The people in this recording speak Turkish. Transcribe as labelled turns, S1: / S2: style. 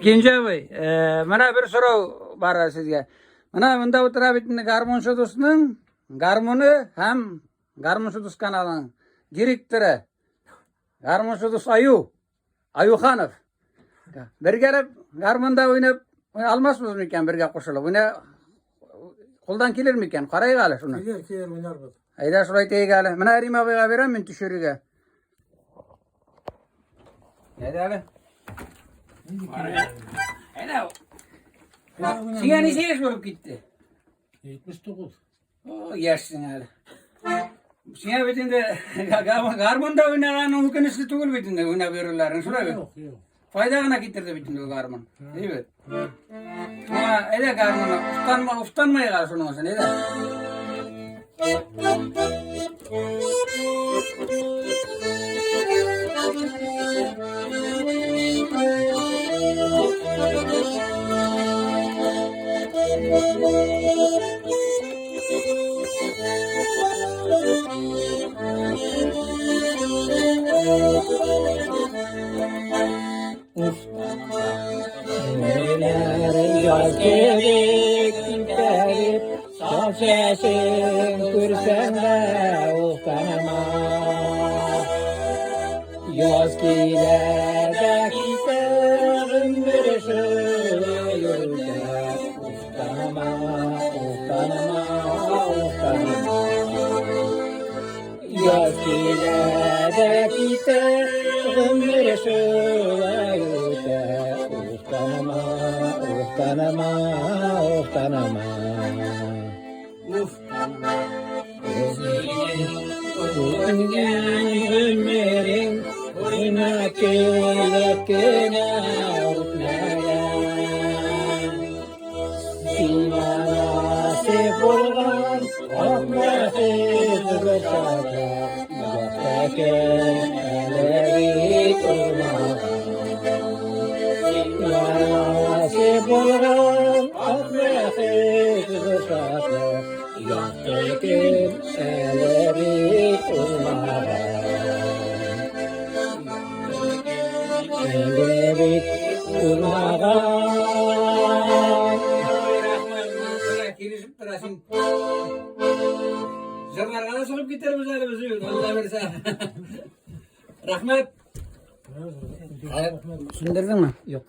S1: Kenja Bey, mana bir so'rov bor sizga. Mana bunda o'tirib bitdi Garmoncha do'stning Garmoni ham Garmoncha do'st kanalining direktori. Garmoncha do'st Ayuxanov. Birga Garmonda o'ynab olmasmizmi ekan birga qo'shilib? Buni qo'ldan kelermi ekan? Qaraylik hali shuni.
S2: Kelar o'ynarmiz.
S1: Hayda shulay tegali. Mana Rima Beyga beraman tushiriga. Hayda hali. Hayda. Senga necha yosh bo'lib ketdi?
S2: 79.
S1: O yaşsın hali. Senga bitinde Garmonda o'ynagan o'kinishli tugul bitinde o'ynab berillarni shulay.
S2: Yo'q, yo'q.
S1: Foydagina ketirdi bitinde o Garmon. Evet. Ama ede Garmon'a ustanmay qal şunun olsun ede.
S3: Yaz gerek kimselik son sesin kürsenle utanma. Yaz kilerde kitabın bir yolda utanma, utanma, utanma. Yaz kilerde kitabın bir yolda utanma, utanma, utanma. Ömrün oynakilekine utmayan Sinanası bulgan akması zırtada Yaktaken elleri kurmadan Sinanası bulgan akması zırtada Yaktaken elleri kurmadan Elleri kurmadan
S1: Kirişip durasın. Zırlargana sokup gider bizleri bizi. Allah verse. Rahmet. Sündürdün mü?
S3: Yok.